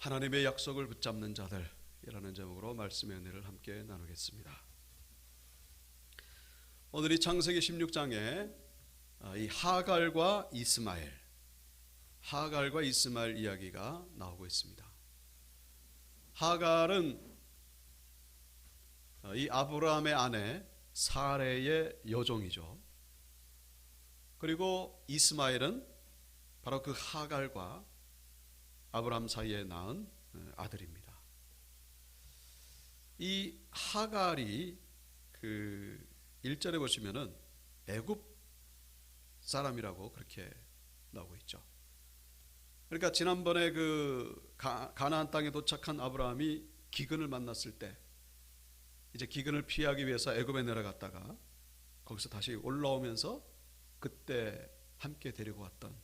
하나님의 약속을 붙잡는 자들이라는 제목으로 말씀의 은혜를 함께 나누겠습니다. 오늘 이 창세기 16장에 이 하갈과 이스마엘 이야기가 나오고 있습니다. 하갈은 이 아브라함의 아내 사레의 여종이죠. 그리고 이스마엘은 바로 그 하갈과 아브라함 사이에 낳은 아들입니다. 이 하갈이 그 1절에 보시면은 애굽 사람이라고 그렇게 나오고 있죠. 그러니까 지난번에 그 가나안 땅에 도착한 아브라함이 기근을 만났을 때 이제 기근을 피하기 위해서 애굽에 내려갔다가 거기서 다시 올라오면서 그때 함께 데리고 왔던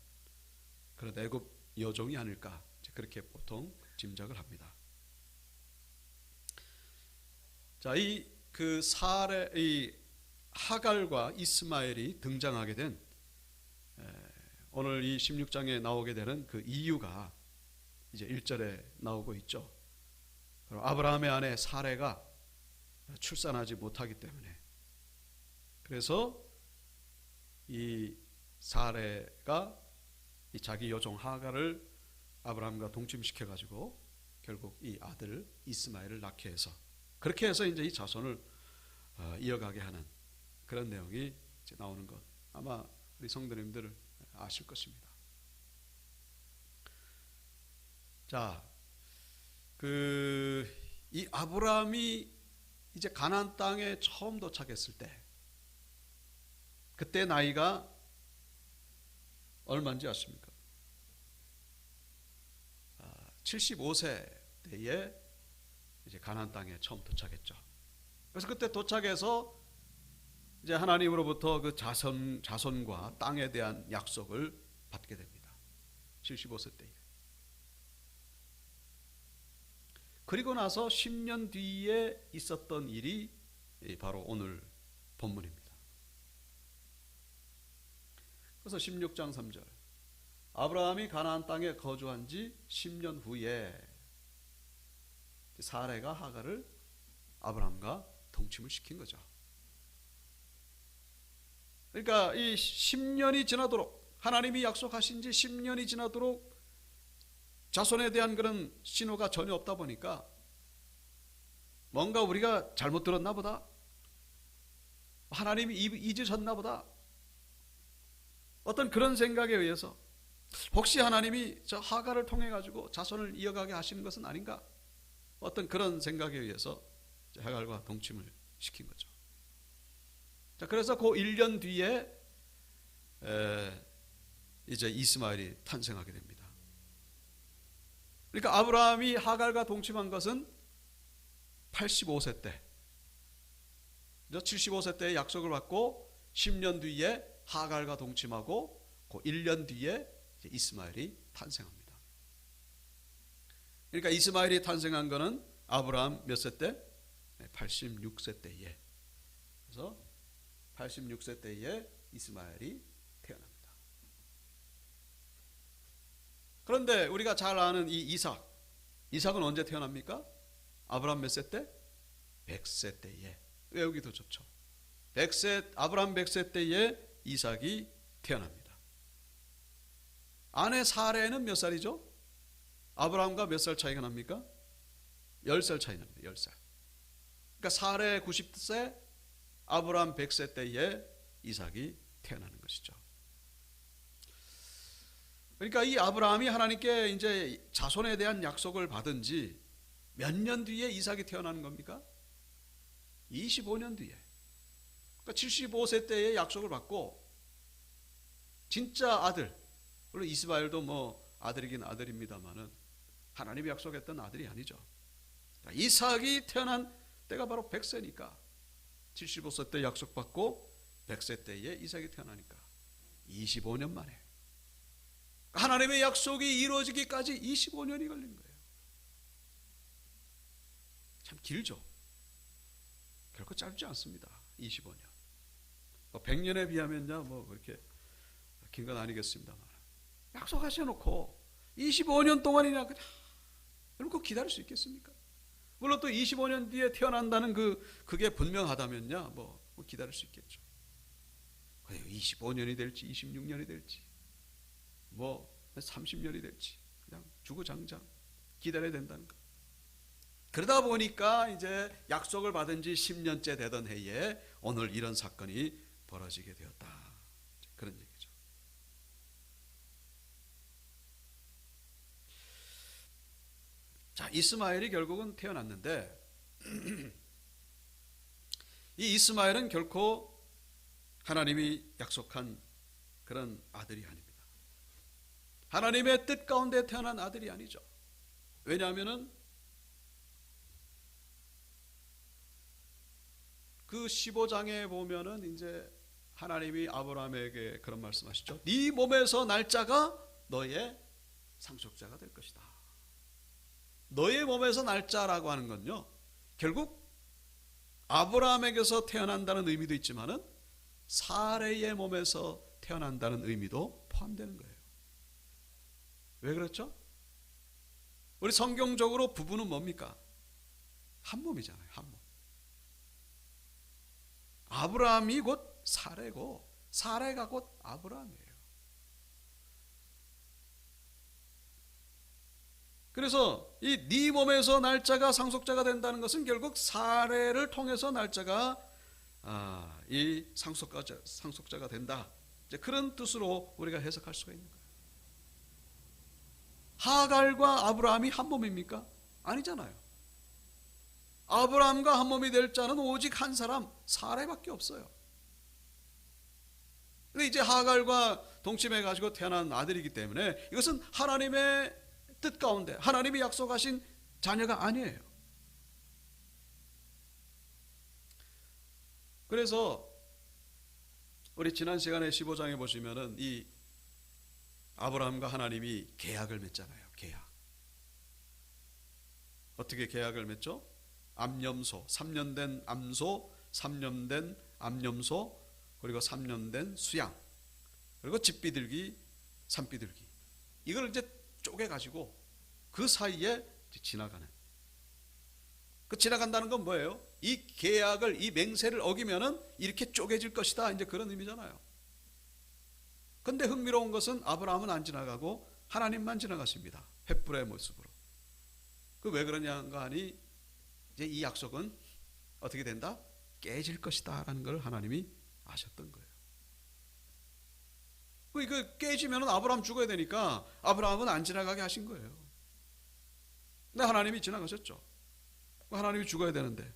그런 애굽 여종이 아닐까 그렇게 보통 짐작을 합니다. 자, 이 하갈과 이스마엘이 등장하게 된 오늘 이 16장에 나오게 되는 그 이유가 이제 1절에 나오고 있죠. 아브라함의 아내 사레가 출산하지 못하기 때문에, 그래서 이 사레가 이 자기 여종 하갈을 아브라함과 동침시켜 가지고 결국 이 아들 이스마엘을 낳게 해서, 그렇게 해서 이제 이 자손을 이어가게 하는 그런 내용이 이제 나오는 것, 아마 우리 성도님들 아실 것입니다. 자, 이 아브라함이 이제 가나안 땅에 처음 도착했을 때, 그때 나이가 얼마인지 아십니까? 75세 때에 이제 가나안 땅에 처음 도착했죠. 그래서 그때 도착해서 이제 하나님으로부터 그 자손과 땅에 대한 약속을 받게 됩니다. 75세 때에. 그리고 나서 10년 뒤에 있었던 일이 바로 오늘 본문입니다. 그래서 16장 3절, 아브라함이 가나안 땅에 거주한 지 10년 후에 사레가 하갈을 아브라함과 동침을 시킨 거죠. 그러니까 이 10년이 지나도록, 하나님이 약속하신 지 10년이 지나도록 자손에 대한 그런 신호가 전혀 없다 보니까 뭔가 우리가 잘못 들었나 보다, 하나님이 잊으셨나 보다, 어떤 그런 생각에 의해서 혹시 하나님이 저 하갈을 통해 가지고 자손을 이어가게 하시는 것은 아닌가, 어떤 그런 생각에 의해서 하갈과 동침을 시킨 거죠. 자, 그래서 그 1년 뒤에 이제 이스마엘이 탄생하게 됩니다. 그러니까 아브라함이 하갈과 동침한 것은 85세 때, 75세 때에 약속을 받고 10년 뒤에 하갈과 동침하고 그 1년 뒤에 이스마엘이 탄생합니다. 그러니까 이스마엘이 탄생한 것은 아브라함 몇 세 때? 86세 때에. 그래서 86세 때에 이스마엘이 태어납니다. 그런데 우리가 잘 아는 이 이삭은 언제 태어납니까? 아브라함 몇 세 때? 100세 때에. 외우기도 좋죠. 아브라함 100세 때에 이삭이 태어납니다. 아내 사레는 몇 살이죠? 아브라함과 몇 살 차이가 납니까? 10살 차이 납니다. 10살. 그러니까 사레 90세, 아브라함 100세 때에 이삭이 태어나는 것이죠. 그러니까 이 아브라함이 하나님께 이제 자손에 대한 약속을 받은 지 몇 년 뒤에 이삭이 태어나는 겁니까? 25년 뒤에. 그러니까 75세 때에 약속을 받고 진짜 아들, 물론 이스마엘도 뭐 아들이긴 아들입니다만은 하나님이 약속했던 아들이 아니죠. 그러니까 이삭이 태어난 때가 바로 100세니까 75세 때 약속받고 100세 때에 이삭이 태어나니까 25년 만에, 하나님의 약속이 이루어지기까지 25년이 걸린 거예요. 참 길죠. 결코 짧지 않습니다. 25년. 100년에 비하면요 뭐 그렇게 긴 건 아니겠습니다만, 약속하셔놓고 25년 동안이나 그냥 여러분 그거 기다릴 수 있겠습니까? 물론 또 25년 뒤에 태어난다는 그게 분명하다면야 뭐 기다릴 수 있겠죠. 25년이 될지 26년이 될지 뭐 30년이 될지 그냥 주구장창 기다려야 된다는 거. 그러다 보니까 이제 약속을 받은 지 10년째 되던 해에 오늘 이런 사건이 벌어지게 되었다. 그런 얘기죠. 자, 이스마엘이 결국은 태어났는데 이 이스마엘은 결코 하나님이 약속한 그런 아들이 아닙니다. 하나님의 뜻 가운데 태어난 아들이 아니죠. 왜냐하면은 그 15장에 보면은 이제 하나님이 아브라함에게 그런 말씀하시죠. 네 몸에서 날짜가 너의 상속자가 될 것이다. 너의 몸에서 날짜라고 하는 건요, 결국 아브라함에게서 태어난다는 의미도 있지만은 사레의 몸에서 태어난다는 의미도 포함되는 거예요. 왜 그렇죠? 우리 성경적으로 부부는 뭡니까? 한 몸이잖아요. 한 몸. 아브라함이 곧 사레고 사레가 곧 아브라함이에요. 그래서 이 네 몸에서 날짜가 상속자가 된다는 것은 결국 사레를 통해서 날짜가 이 상속자가 된다. 이제 그런 뜻으로 우리가 해석할 수가 있는 거예요. 하갈과 아브라함이 한 몸입니까? 아니잖아요. 아브라함과 한 몸이 될 자는 오직 한 사람, 사레밖에 없어요. 근데 이제 하갈과 동침해 가지고 태어난 아들이기 때문에 이것은 하나님의 뜻 가운데 하나님이 약속하신 자녀가 아니에요. 그래서 우리 지난 시간에 15장에 보시면은 이 아브라함과 하나님이 계약을 맺잖아요. 계약. 어떻게 계약을 맺죠? 암염소, 3년 된 암소, 3년 된 암염소, 그리고 3년 된 수양, 그리고 집비둘기, 산비둘기. 이걸 이제 쪼개가지고 그 사이에 지나가는. 그 지나간다는 건 뭐예요? 이 계약을, 이 맹세를 어기면은 이렇게 쪼개질 것이다. 이제 그런 의미잖아요. 근데 흥미로운 것은 아브라함은 안 지나가고 하나님만 지나가십니다. 횃불의 모습으로. 그 왜 그러냐가 하니 이제 이 약속은 어떻게 된다? 깨질 것이다 라는 걸 하나님이 아셨던 거예요. 이거 깨지면 아브라함 죽어야 되니까 아브라함은 안 지나가게 하신 거예요. 근데 하나님이 지나가셨죠. 하나님이 죽어야 되는데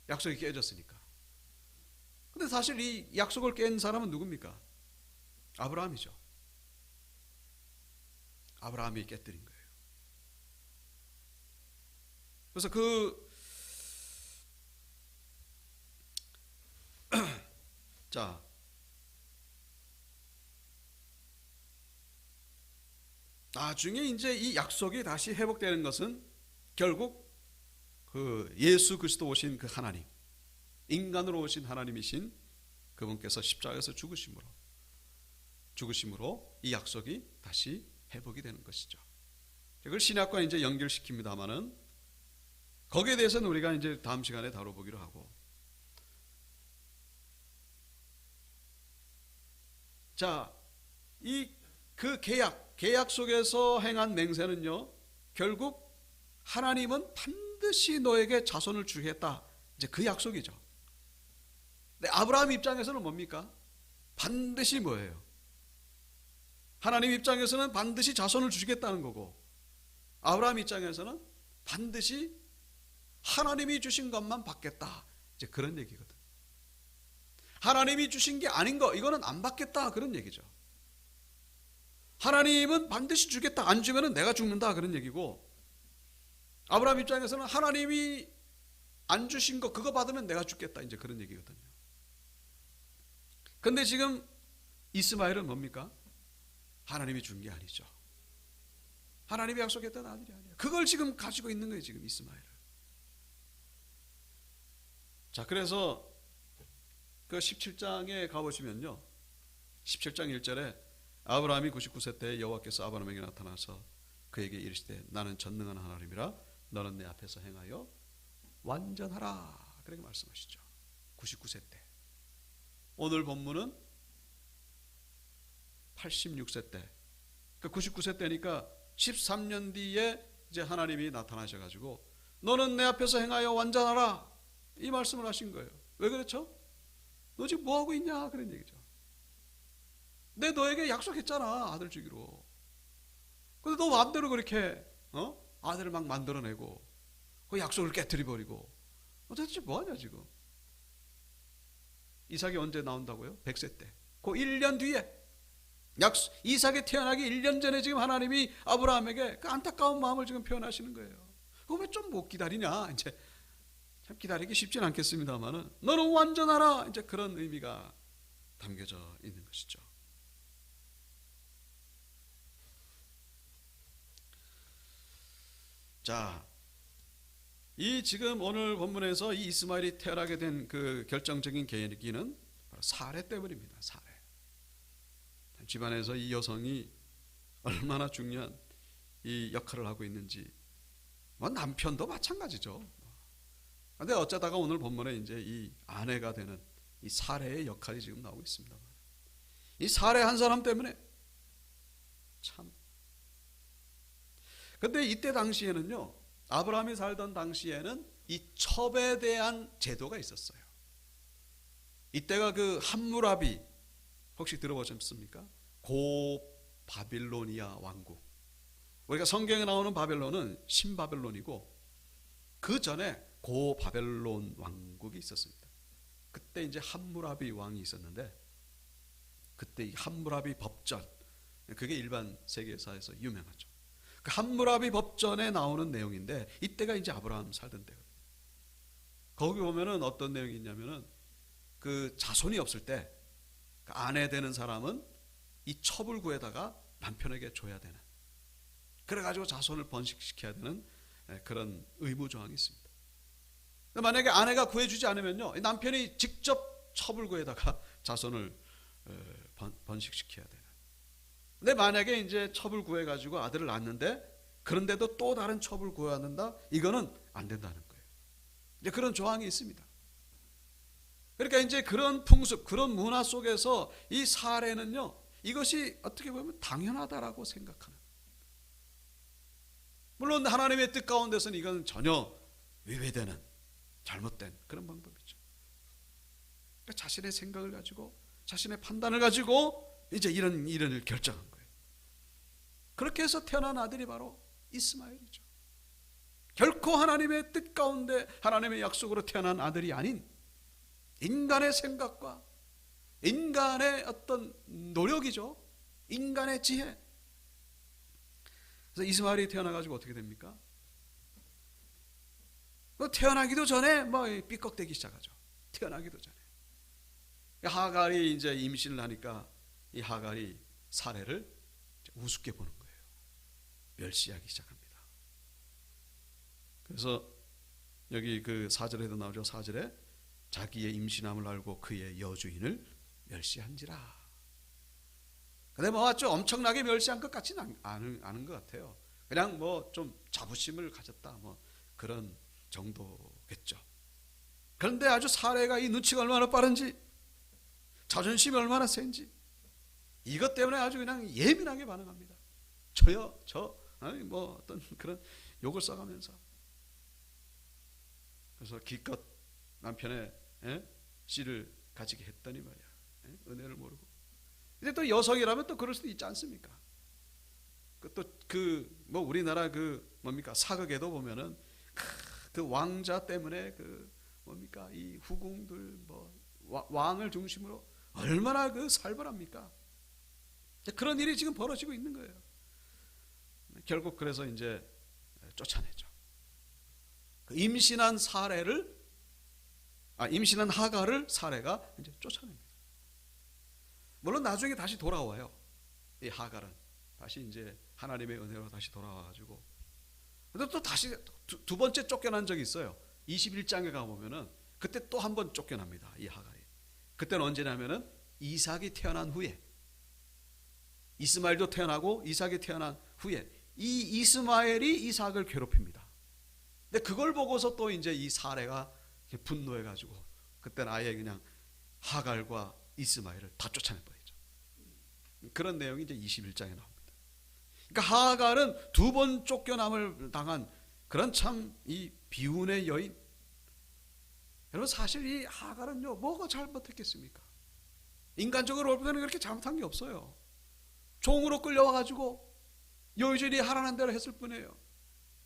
약속이 깨졌으니까. 근데 사실 이 약속을 깬 사람은 누굽니까? 아브라함이죠. 아브라함이 깨뜨린 거예요. 그래서 자, 나중에 이제 이 약속이 다시 회복되는 것은 결국 그 예수 그리스도 오신 그 하나님, 인간으로 오신 하나님이신 그분께서 십자가에서 죽으심으로 이 약속이 다시 회복이 되는 것이죠. 그걸 신약과 이제 연결시킵니다만은 거기에 대해서는 우리가 이제 다음 시간에 다뤄보기로 하고. 자, 그 계약 속에서 행한 맹세는요, 결국 하나님은 반드시 너에게 자손을 주겠다. 이제 그 약속이죠. 근데 아브라함 입장에서는 뭡니까? 반드시 뭐예요? 하나님 입장에서는 반드시 자손을 주시겠다는 거고, 아브라함 입장에서는 반드시 하나님이 주신 것만 받겠다. 이제 그런 얘기거든. 하나님이 주신 게 아닌 거, 이거는 안 받겠다. 그런 얘기죠. 하나님은 반드시 주겠다. 안 주면은 내가 죽는다. 그런 얘기고, 아브라함 입장에서는 하나님이 안 주신 거, 그거 받으면 내가 죽겠다. 이제 그런 얘기거든요. 근데 지금 이스마엘은 뭡니까? 하나님이 준 게 아니죠. 하나님이 약속했던 아들이 아니에요. 그걸 지금 가지고 있는 거예요. 지금 이스마엘은. 자, 그래서 그 17장에 가보시면요, 17장 1절에 아브라함이 99세 때 여호와께서 아브라함에게 나타나서 그에게 이르시되 나는 전능한 하나님이라 너는 내 앞에서 행하여 완전하라. 그렇게 말씀하시죠. 99세 때. 오늘 본문은 86세 때. 그 99세 때니까 13년 뒤에 이제 하나님이 나타나셔가지고 너는 내 앞에서 행하여 완전하라. 이 말씀을 하신 거예요. 왜 그렇죠? 너 지금 뭐 하고 있냐? 그런 얘기죠. 내 너에게 약속했잖아. 아들 주기로. 근데 너 마음대로 그렇게 아들을 막 만들어내고 그 약속을 깨트려버리고 도대체 뭐하냐 지금. 이삭이 언제 나온다고요? 100세 때. 그 1년 뒤에 이삭이 태어나기 1년 전에 지금 하나님이 아브라함에게 그 안타까운 마음을 지금 표현하시는 거예요. 그거 왜 좀 못 기다리냐. 이제 참 기다리기 쉽진 않겠습니다만은 너는 완전하라. 이제 그런 의미가 담겨져 있는 것이죠. 자, 이 지금 오늘 본문에서 이 이스마엘이 태어나게 된 그 결정적인 계기는 바로 사례 때문입니다. 사례. 집안에서 이 여성이 얼마나 중요한 이 역할을 하고 있는지, 뭐 남편도 마찬가지죠. 그런데 어쩌다가 오늘 본문에 이제 이 아내가 되는 이 사례의 역할이 지금 나오고 있습니다. 이 사례 한 사람 때문에 참. 근데 이때 당시에는요, 아브라함이 살던 당시에는 이 첩에 대한 제도가 있었어요. 이때가 그 함무라비, 혹시 들어보셨습니까? 고 바빌로니아 왕국. 우리가 성경에 나오는 바벨론은 신바벨론이고 그 전에 고 바벨론 왕국이 있었습니다. 그때 이제 함무라비 왕이 있었는데 그때 이 함무라비 법전, 그게 일반 세계사에서 유명하죠. 그 함무라비 법전에 나오는 내용인데 이때가 이제 아브라함 살던 때거든요. 거기 보면은 어떤 내용이 있냐면은 그 자손이 없을 때 그 아내 되는 사람은 이 첩을 구해다가 남편에게 줘야 되는, 그래가지고 자손을 번식시켜야 되는 그런 의무 조항이 있습니다. 만약에 아내가 구해주지 않으면요, 남편이 직접 첩을 구해다가 자손을 번식시켜야 되는. 근데 만약에 이제 첩을 구해가지고 아들을 낳는데 그런데도 또 다른 첩을 구해야 한다, 이거는 안 된다는 거예요. 이제 그런 조항이 있습니다. 그러니까 이제 그런 풍습, 그런 문화 속에서 이 사례는요, 이것이 어떻게 보면 당연하다라고 생각하는. 물론 하나님의 뜻 가운데서는 이건 전혀 위배되는 잘못된 그런 방법이죠. 그러니까 자신의 생각을 가지고 자신의 판단을 가지고 이제 이런 일을 결정한 거예요. 그렇게 해서 태어난 아들이 바로 이스마엘이죠. 결코 하나님의 뜻 가운데 하나님의 약속으로 태어난 아들이 아닌 인간의 생각과 인간의 어떤 노력이죠. 인간의 지혜. 그래서 이스마엘이 태어나가지고 어떻게 됩니까? 태어나기도 전에 뭐 삐걱대기 시작하죠. 태어나기도 전에. 하갈이 이제 임신을 하니까 이 하갈이 사례를 우습게 보는 거예요. 멸시하기 시작합니다. 그래서 여기 그 4절에도 나오죠. 4절에 자기의 임신함을 알고 그의 여주인을 멸시한지라. 근데 뭐 좀 엄청나게 멸시한 것 같지는 않은 것 같아요. 그냥 뭐 좀 자부심을 가졌다, 뭐 그런 정도겠죠. 그런데 아주 사례가 이 눈치가 얼마나 빠른지, 자존심이 얼마나 센지, 이것 때문에 아주 그냥 예민하게 반응합니다. 아니 뭐 어떤 그런 욕을 써가면서. 그래서 기껏 남편의 씨를 가지게 했더니 말이야, 은혜를 모르고. 근데 또 여성이라면 또 그럴 수도 있지 않습니까? 뭐 우리나라 그 뭡니까 사극에도 보면은 그 왕자 때문에 그 뭡니까 이 후궁들 뭐 왕을 중심으로 얼마나 그 살벌합니까? 그런 일이 지금 벌어지고 있는 거예요. 결국 그래서 이제 쫓아내죠. 임신한 하갈을 사례가 이제 쫓아냅니다. 물론 나중에 다시 돌아와요. 이 하갈은 다시 이제 하나님의 은혜로 다시 돌아와가지고. 근데 또 다시 두 번째 쫓겨난 적이 있어요. 21장에 가보면은 그때 또 한 번 쫓겨납니다. 이 하갈이. 그때는 언제냐면은 이삭이 태어난 후에, 이스마엘도 태어나고 이삭이 태어난 후에 이 이스마엘이 이삭을 괴롭힙니다. 근데 그걸 보고서 또 이제 이 사레가 분노해가지고 그때는 아예 그냥 하갈과 이스마엘을 다 쫓아내버리죠. 그런 내용이 이제 21장에 나옵니다. 그러니까 하갈은 두 번 쫓겨남을 당한 그런 참 이 비운의 여인. 여러분 사실 이 하갈은요 뭐가 잘못했겠습니까? 인간적으로 볼 때는 그렇게 잘못한 게 없어요. 종으로 끌려와가지고 여인이 하라는 대로 했을 뿐이에요.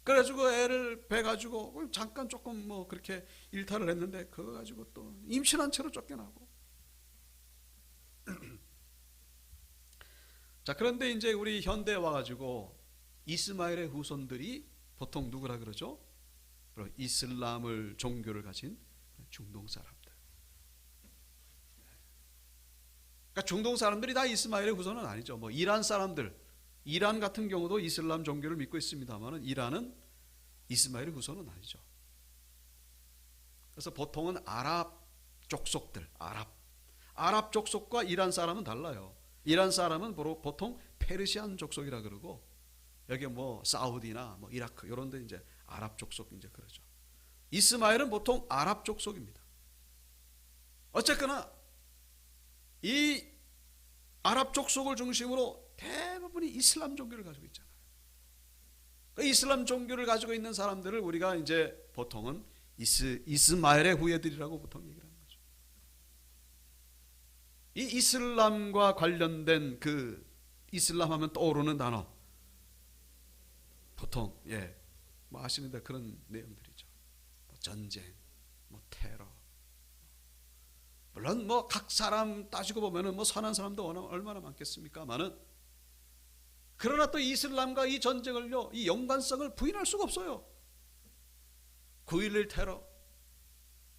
그래가지고 애를 베가지고 잠깐 조금 뭐 그렇게 일탈을 했는데 그거 가지고 또 임신한 채로 쫓겨나고. 자, 그런데 이제 우리 현대에 와가지고 이스마엘의 후손들이 보통 누구라 그러죠? 바로 이슬람을 종교를 가진 중동 사람들. 그러니까 중동 사람들이 다 이스마엘의 후손은 아니죠. 뭐 이란 사람들, 이란 같은 경우도 이슬람 종교를 믿고 있습니다만 이란은 이스마엘의 후손은 아니죠. 그래서 보통은 아랍 족속들, 아랍 족속과 이란 사람은 달라요. 이란 사람은 보통 페르시안 족속이라 그러고 여기 뭐 사우디나 뭐 이라크 이런 데 이제 아랍 족속 이제 그러죠. 이스마엘은 보통 아랍 족속입니다. 어쨌거나 이 아랍 족속을 중심으로 대부분이 이슬람 종교를 가지고 있잖아요. 그 이슬람 종교를 가지고 있는 사람들을 우리가 이제 보통은 이스마엘의 후예들이라고 보통 얘기를 하는 거죠. 이 이슬람과 관련된 그 이슬람 하면 떠오르는 단어 보통 뭐 아시는데 그런 내용들이죠. 뭐 전쟁, 뭐 테러. 물론 뭐 각 사람 따지고 보면은 뭐 선한 사람도 얼마나 많겠습니까만은 그러나 또 이슬람과 이 전쟁을요 이 연관성을 부인할 수가 없어요. 9.11 테러,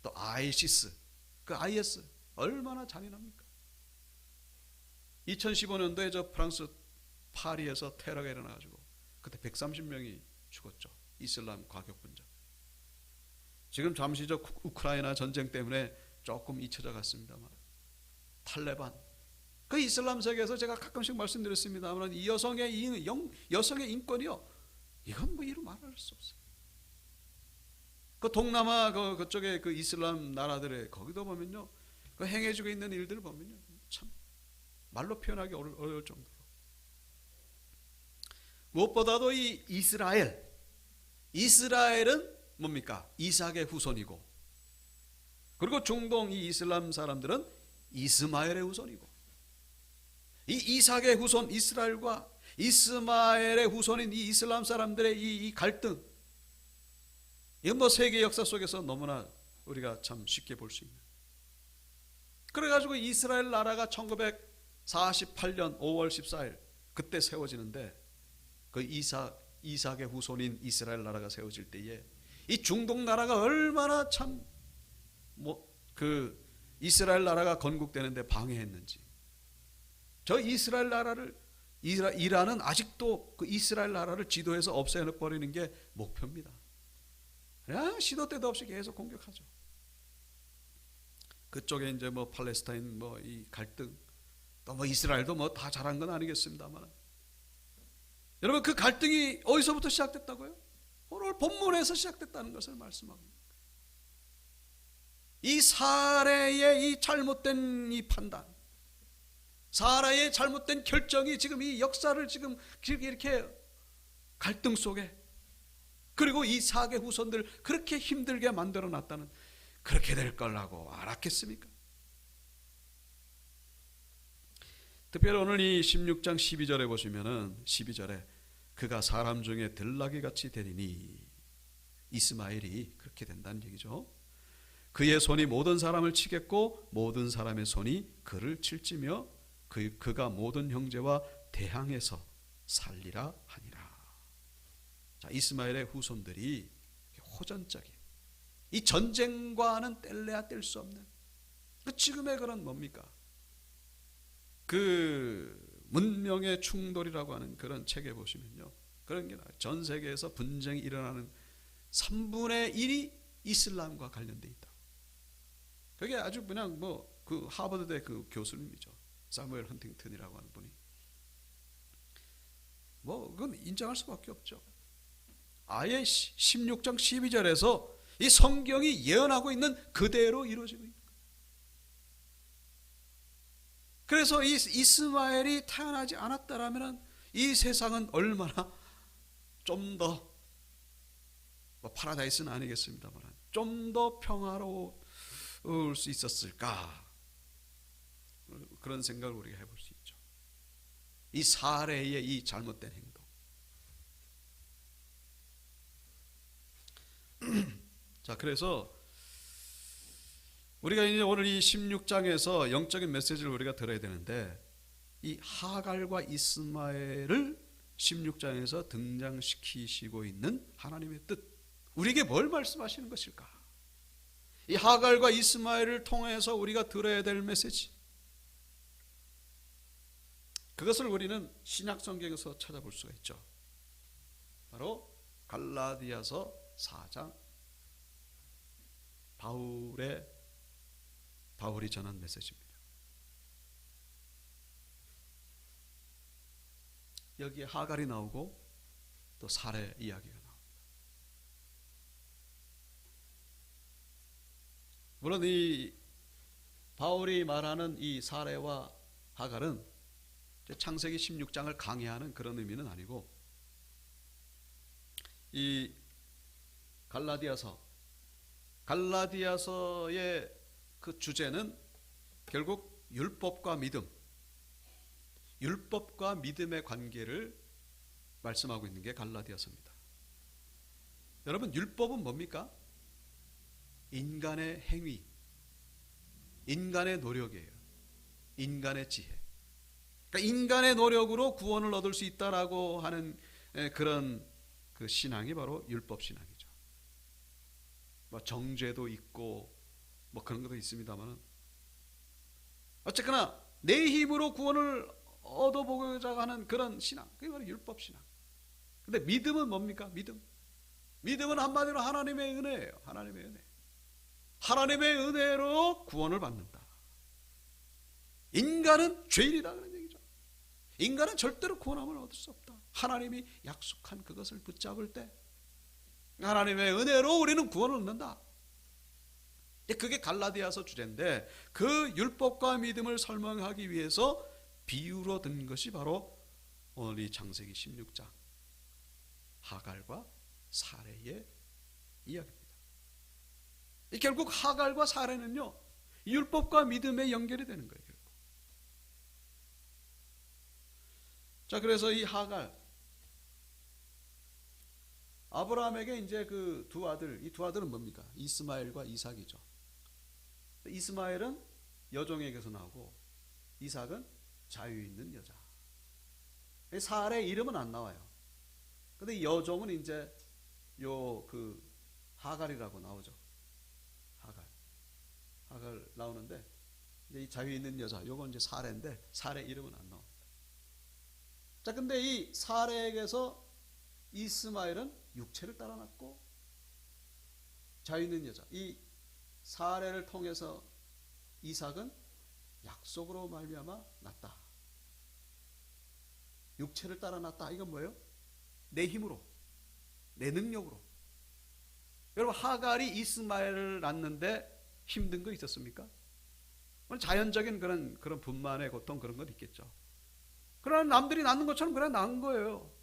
또 아이시스, 그 IS 얼마나 잔인합니까? 2015년도에 저 프랑스 파리에서 테러가 일어나가지고 그때 130명이 죽었죠. 이슬람 과격분자. 지금 잠시 저 우크라이나 전쟁 때문에 조금 잊혀져 갔습니다만 탈레반 그 이슬람 세계에서 제가 가끔씩 말씀드렸습니다만 이 여성의 인권이요 이건 뭐 이루 말할 수 없어요. 그 동남아 그쪽에 그 이슬람 나라들의 거기도 보면요 그 행해지고 있는 일들을 보면요 참 말로 표현하기 어려울 정도로 무엇보다도 이 이스라엘은 뭡니까? 이삭의 후손이고 그리고 중동 이 이슬람 사람들은 이스마엘의 후손이고 이 이삭의 후손 이스라엘과 이스마엘의 후손인 이 이슬람 사람들의 이 갈등 이건 뭐 세계 역사 속에서 너무나 우리가 참 쉽게 볼 수 있는 그래가지고 이스라엘 나라가 1948년 5월 14일 그때 세워지는데 그 이삭의 후손인 이스라엘 나라가 세워질 때에 이 중동 나라가 얼마나 참 그 이스라엘 나라가 건국되는데 방해했는지 저 이스라엘 나라를 이란은 아직도 그 이스라엘 나라를 지도에서 없애버리는 게 목표입니다. 그냥 시도 때도 없이 계속 공격하죠. 그쪽에 이제 뭐 팔레스타인 뭐 이 갈등 또 뭐 이스라엘도 뭐 다 잘한 건 아니겠습니다만 여러분 그 갈등이 어디서부터 시작됐다고요? 오늘 본문에서 시작됐다는 것을 말씀합니다. 이 사례의 이 잘못된 이 판단, 사라의 잘못된 결정이 지금 이 역사를 지금 이렇게 갈등 속에 그리고 이삭의 후손들 그렇게 힘들게 만들어 놨다는 그렇게 될 거라고 알았겠습니까? 특별히 오늘 이 16장 12절에 보시면은 12절에 그가 사람 중에 들나귀 같이 되리니 이스마엘이 그렇게 된다는 얘기죠. 그의 손이 모든 사람을 치겠고 모든 사람의 손이 그를 칠지며 그가 모든 형제와 대항해서 살리라 하니라. 자, 이스마엘의 후손들이 호전적인 이 전쟁과는 뗄래야 뗄 수 없는 그 지금의 그런 뭡니까? 그 문명의 충돌이라고 하는 그런 책에 보시면요. 그런 게 나와요. 전 세계에서 분쟁이 일어나는 3분의 1이 이슬람과 관련돼 있다. 그게 아주 그냥 뭐 그 하버드대 그 교수님이죠. 사무엘 헌팅턴이라고 하는 분이 뭐 그건 인정할 수밖에 없죠. 아예 16장 12절에서 이 성경이 예언하고 있는 그대로 이루어지고 있는 거예요. 그래서 이 이스마엘이 태어나지 않았다라면 이 세상은 얼마나 좀 더 파라다이스는 아니겠습니다만 좀 더 평화로울 수 있었을까, 그런 생각을 우리가 해볼 수 있죠. 이 사례의 이 잘못된 행동. 자, 그래서 우리가 이제 오늘 이 16장에서 영적인 메시지를 우리가 들어야 되는데, 이 하갈과 이스마엘을 16장에서 등장시키시고 있는 하나님의 뜻, 우리에게 뭘 말씀하시는 것일까? 이 하갈과 이스마엘을 통해서 우리가 들어야 될 메시지, 그것을 우리는 신약 성경에서 찾아볼 수가 있죠. 바로 갈라디아서 4장, 바울이 전한 메시지입니다. 여기에 하갈이 나오고 또 사례 이야기가 나옵니다. 물론 이 바울이 말하는 이 사례와 하갈은 창세기 16장을 강의하는 그런 의미는 아니고, 이 갈라디아서의 그 주제는 결국 율법과 믿음의 관계를 말씀하고 있는 게 갈라디아서입니다. 여러분, 율법은 뭡니까? 인간의 행위, 인간의 노력이에요. 인간의 지혜. 그러니까 인간의 노력으로 구원을 얻을 수 있다라고 하는 그런 그 신앙이 바로 율법 신앙이죠. 뭐 정죄도 있고 뭐 그런 것도 있습니다만은, 어쨌거나 내 힘으로 구원을 얻어보고자 하는 그런 신앙, 그게 바로 율법 신앙. 근데 믿음은 뭡니까? 믿음은 한마디로 하나님의 은혜예요. 하나님의 은혜로 구원을 받는다. 인간은 죄인이다, 그런 얘기죠. 인간은 절대로 구원함을 얻을 수 없다. 하나님이 약속한 그것을 붙잡을 때 하나님의 은혜로 우리는 구원을 얻는다. 그게 갈라디아서 주제인데, 그 율법과 믿음을 설명하기 위해서 비유로 든 것이 바로 오늘 이 창세기 16장 하갈과 사례의 이야기입니다. 결국 하갈과 사례는요, 율법과 믿음에 연결이 되는 거예요. 결국. 자, 그래서 이 하갈, 아브라함에게 이제 그 두 아들, 이 두 아들은 뭡니까? 이스마엘과 이삭이죠. 이스마엘은 여종에게서 나오고 이삭은 자유 있는 여자. 사례 이름은 안 나와요. 근데 여종은 이제 그 하갈이라고 나오죠. 하갈 나오는데, 이제 이 자유 있는 여자, 요건 이제 사례인데 사례 이름은 안 나옵니다. 자, 근데 이 사례에게서 이스마엘은 육체를 따라 났고, 자유 있는 여자, 이 사례를 통해서 이삭은 약속으로 말미암아 났다. 육체를 따라 났다. 이건 뭐예요? 내 힘으로, 내 능력으로. 여러분, 하갈이 이스마엘을 낳는데 힘든 거 있었습니까? 자연적인 그런 분만의 고통, 그런 건 있겠죠. 그러나 남들이 낳는 것처럼 그냥 낳은 거예요.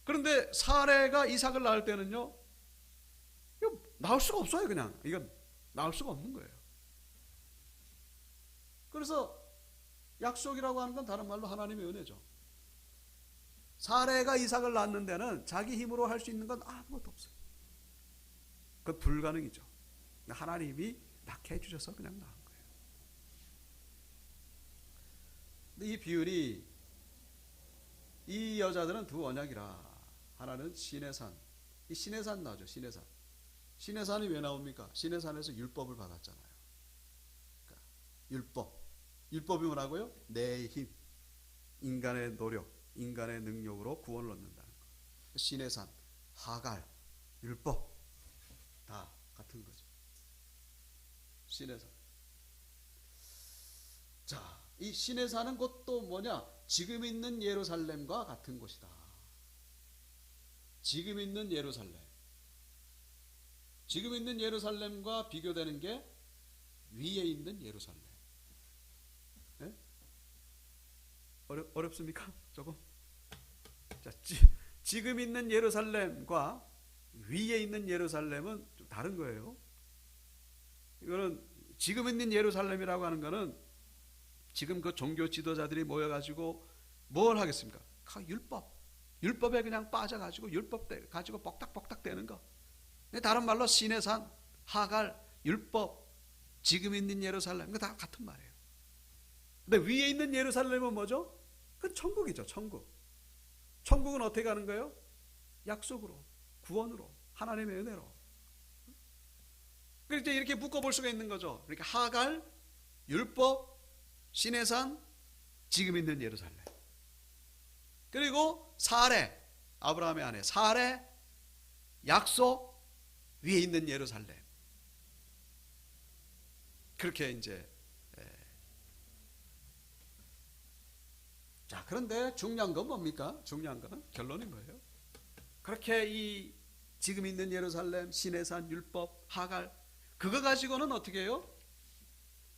그런데 사례가 이삭을 낳을 때는요, 이거 낳을 수가 없어요. 그냥 이건 낳을 수가 없는 거예요. 그래서 약속이라고 하는 건 다른 말로 하나님의 은혜죠. 사례가 이삭을 낳는 데는 자기 힘으로 할 수 있는 건 아무것도 없어요. 그건 불가능이죠. 하나님이 낳게 해주셔서 그냥 낳은 거예요. 근데 이 비율이, 이 여자들은 두 언약이라, 하나는 시내산, 이 시내산 나오죠. 시내산이 왜 나옵니까? 시내산에서 율법을 받았잖아요. 그러니까 율법이 뭐라고요? 내 힘, 인간의 노력, 인간의 능력으로 구원을 얻는다는 거. 시내산, 하갈, 율법 다 같은 거죠. 시내산. 자, 이 신의 산은 곧 또 뭐냐? 지금 있는 예루살렘과 같은 곳이다. 지금 있는 예루살렘. 지금 있는 예루살렘과 비교되는 게 위에 있는 예루살렘. 네? 어렵습니까? 조금? 자, 지금 있는 예루살렘과 위에 있는 예루살렘은 좀 다른 거예요. 이거는 지금 있는 예루살렘이라고 하는 거는 지금 그 종교 지도자들이 모여가지고 뭘 하겠습니까? 율법에 그냥 빠져가지고 율법 가지고 뻑닥뻑닥 대는 거. 다른 말로 신의 산, 하갈, 율법, 지금 있는 예루살렘, 그 다 같은 말이에요. 근데 위에 있는 예루살렘은 뭐죠? 그건 천국이죠, 천국. 천국은 어떻게 가는 거예요? 약속으로, 구원으로, 하나님의 은혜로. 그래서 이렇게 묶어볼 수가 있는 거죠. 그러니까 하갈, 율법, 신의 산, 지금 있는 예루살렘. 그리고 사례, 아브라함의 아내 사례, 약속, 위에 있는 예루살렘. 그렇게 이제 자, 그런데 중요한 건 뭡니까? 중요한 건 결론인 거예요. 그렇게 이 지금 있는 예루살렘, 신의 산, 율법, 하갈, 그거 가지고는 어떻게 해요?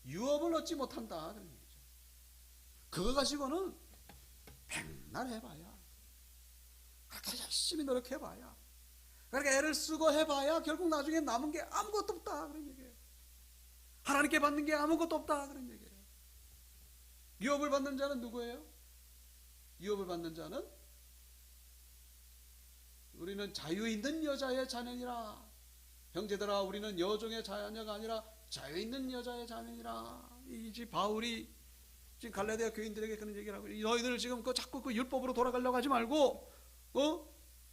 유업을 얻지 못한다 그런 얘기죠. 그거 가지고는 맨날 해봐야, 그렇게 열심히 노력해봐야, 그렇게 애를 쓰고 해봐야 결국 나중에 남은 게 아무것도 없다 그런 얘기예요. 하나님께 받는 게 아무것도 없다 그런 얘기예요. 유업을 받는 자는 누구예요? 유업을 받는 자는 우리는 자유 있는 여자의 자녀니라. 형제들아, 우리는 여종의 자녀가 아니라 자유 있는 여자의 자녀니라. 이지 바울이 지금 갈라디아 교인들에게 그런 얘기를 하고, 너희들 지금 자꾸 그 율법으로 돌아가려고 하지 말고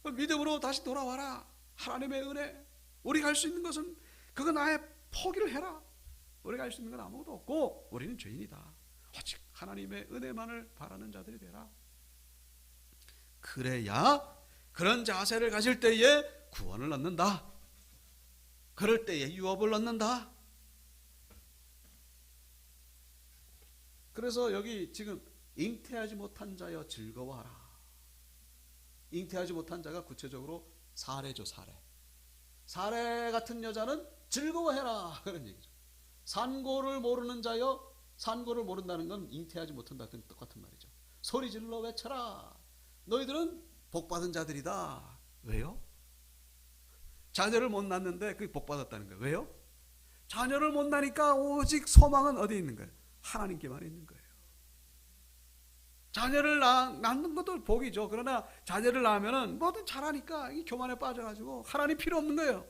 믿음으로 다시 돌아와라. 하나님의 은혜. 우리가 할 수 있는 것은 그건 아예 포기를 해라. 우리가 할 수 있는 건 아무것도 없고 우리는 죄인이다. 오직 하나님의 은혜만을 바라는 자들이 되라. 그래야 그런 자세를 가질 때에 구원을 얻는다. 그럴 때에 유업을 얻는다. 그래서 여기 지금 잉태하지 못한 자여 즐거워하라. 잉태하지 못한 자가 구체적으로 사례죠, 사례. 사례 같은 여자는 즐거워해라 그런 얘기죠. 산고를 모르는 자여, 산고를 모른다는 건 잉태하지 못한다 그 똑같은 말이죠. 소리 질러 외쳐라. 너희들은 복받은 자들이다. 왜요? 자녀를 못 낳는데 그게 복받았다는 거예요. 왜요? 자녀를 못 낳으니까 오직 소망은 어디에 있는 거예요? 하나님께만 있는 거예요. 자녀를 낳는 것도 복이죠. 그러나 자녀를 낳으면 뭐든 잘하니까 이 교만에 빠져가지고 하나님 필요 없는 거예요.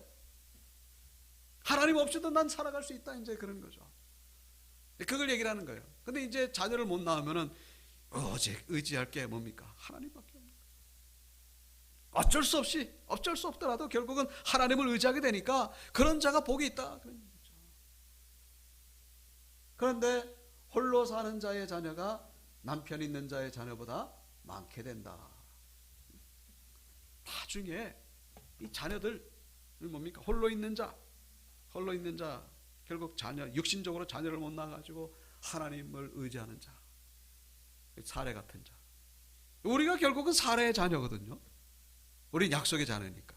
하나님 없이도 난 살아갈 수 있다, 이제 그런 거죠. 그걸 얘기를 하는 거예요. 근데 이제 자녀를 못 낳으면은 오직 의지할 게 뭡니까? 하나님밖에 없는 거예요. 어쩔 수 없더라도 결국은 하나님을 의지하게 되니까 그런 자가 복이 있다, 그런 얘기죠. 그런데 홀로 사는 자의 자녀가 남편 있는 자의 자녀보다 많게 된다. 나중에 이 자녀들 뭡니까? 홀로 있는 자 결국 자녀, 육신적으로 자녀를 못 낳아가지고 하나님을 의지하는 자, 사례 같은 자. 우리가 결국은 사례의 자녀거든요. 우리 약속의 자녀니까.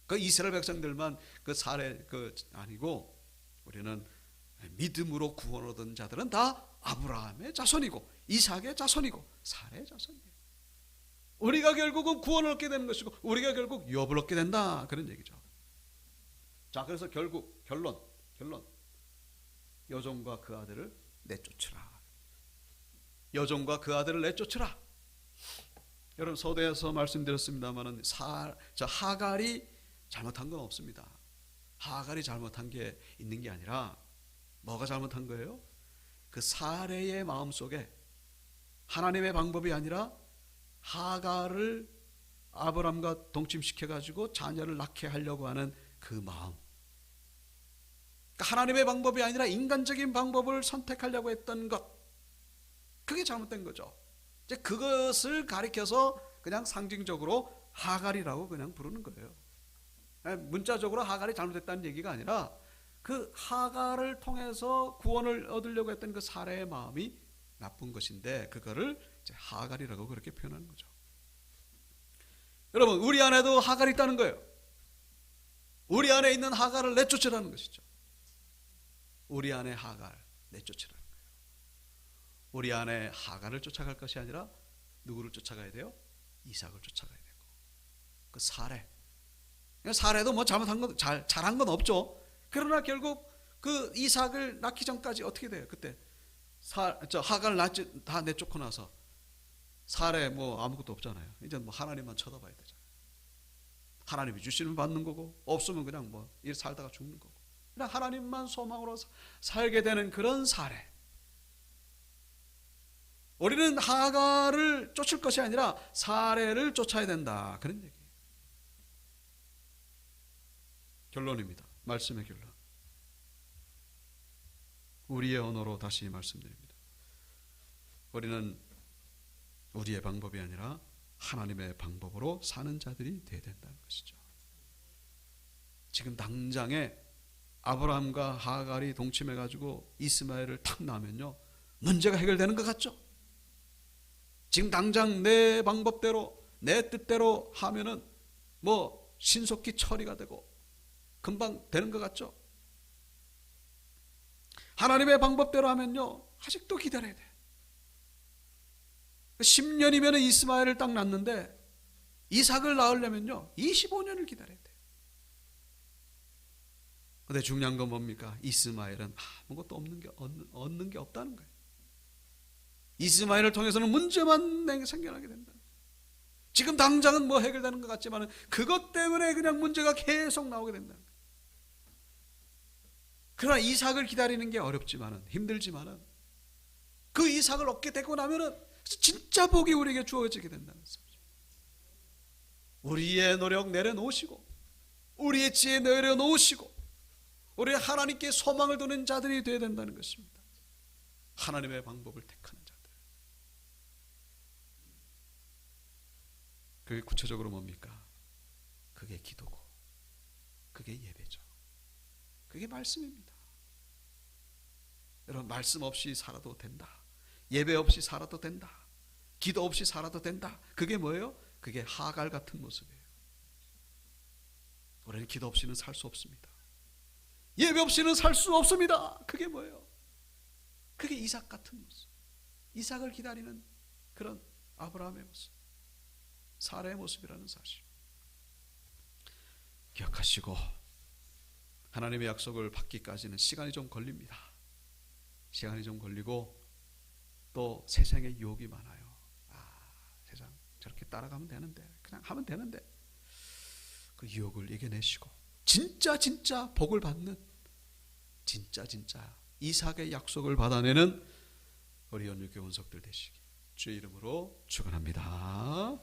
그 이스라엘 백성들만 그 사례 아니고 우리는 믿음으로 구원 얻은 자들은 다 아브라함의 자손이고 이삭의 자손이고 사례의 자손이에요. 우리가 결국은 구원을 얻게 되는 것이고 우리가 결국 유업을 얻게 된다, 그런 얘기죠. 자, 그래서 결국 결론 여종과 그 아들을 내쫓으라. 여종과 그 아들을 내쫓으라. 여러분 서두에서 말씀드렸습니다마는 하갈이 잘못한 건 없습니다. 하갈이 잘못한 게 있는 게 아니라 뭐가 잘못한 거예요? 그 사례의 마음속에 하나님의 방법이 아니라 하갈을 아브람과 동침시켜 가지고 자녀를 낳게 하려고 하는 그 마음. 그러니까 하나님의 방법이 아니라 인간적인 방법을 선택하려고 했던 것, 그게 잘못된 거죠. 이제 그것을 가리켜서 그냥 상징적으로 하갈이라고 그냥 부르는 거예요. 문자적으로 하갈이 잘못했다는 얘기가 아니라 그 하갈을 통해서 구원을 얻으려고 했던 그 사례의 마음이 나쁜 것인데 그거를 이제 하갈이라고 그렇게 표현하는 거죠. 여러분, 우리 안에도 하갈이 있다는 거예요. 우리 안에 있는 하갈을 내쫓으라는 것이죠. 우리 안에 하갈 내쫓으라는 거예요. 우리 안에 하갈을 쫓아갈 것이 아니라 누구를 쫓아가야 돼요? 이삭을 쫓아가야 되고, 그 사례도 뭐 잘못한 건 잘한 건 없죠. 그러나 결국 그 이삭을 낳기 전까지 어떻게 돼요? 그때 하갈을 다 내쫓고 나서 사례 뭐 아무것도 없잖아요. 이제 뭐 하나님만 쳐다봐야 되잖아요. 하나님이 주시면 받는 거고, 없으면 그냥 뭐 일 살다가 죽는 거고, 그냥 하나님만 소망으로 살게 되는 그런 사례. 우리는 하갈을 쫓을 것이 아니라 사례를 쫓아야 된다, 그런 얘기예요. 결론입니다. 말씀의 결론. 우리의 언어로 다시 말씀드립니다. 우리는 우리의 방법이 아니라 하나님의 방법으로 사는 자들이 되어야 된다는 것이죠. 지금 당장에 아브라함과 하갈이 동침해가지고 이스마엘을 탁 낳으면요, 문제가 해결되는 것 같죠? 지금 당장 내 방법대로 내 뜻대로 하면은 뭐 신속히 처리가 되고 금방 되는 것 같죠? 하나님의 방법대로 하면요, 아직도 기다려야 돼. 10년이면 이스마엘을 딱 낳는데 이삭을 낳으려면요 25년을 기다려야 돼. 근데 중요한 건 뭡니까? 이스마엘은 아무것도 얻는 게 없다는 거예요. 이스마엘을 통해서는 문제만 생겨나게 된다. 지금 당장은 뭐 해결되는 것 같지만 그것 때문에 그냥 문제가 계속 나오게 된다. 그러나 이삭을 기다리는 게 어렵지만은, 힘들지만은, 그 이삭을 얻게 되고 나면은 진짜 복이 우리에게 주어지게 된다는 거죠. 우리의 노력 내려놓으시고, 우리의 지혜 내려놓으시고, 우리 하나님께 소망을 두는 자들이 되어야 된다는 것입니다. 하나님의 방법을 택하는 자들. 그게 구체적으로 뭡니까? 그게 기도고, 그게 예배죠. 그게 말씀입니다. 여러분, 말씀 없이 살아도 된다. 예배 없이 살아도 된다. 기도 없이 살아도 된다. 그게 뭐예요? 그게 하갈 같은 모습이에요. 우리는 기도 없이는 살 수 없습니다. 예배 없이는 살 수 없습니다. 그게 뭐예요? 그게 이삭 같은 모습. 이삭을 기다리는 그런 아브라함의 모습, 사라의 모습이라는 사실 기억하시고, 하나님의 약속을 받기까지는 시간이 좀 걸립니다. 시간이 좀 걸리고 또 세상에 유혹이 많아요. 세상 저렇게 따라가면 되는데, 그냥 하면 되는데, 그 유혹을 이겨내시고 진짜 복을 받는, 진짜 이삭의 약속을 받아내는 우리 연육교 원석들 되시기 주의 이름으로 축원합니다.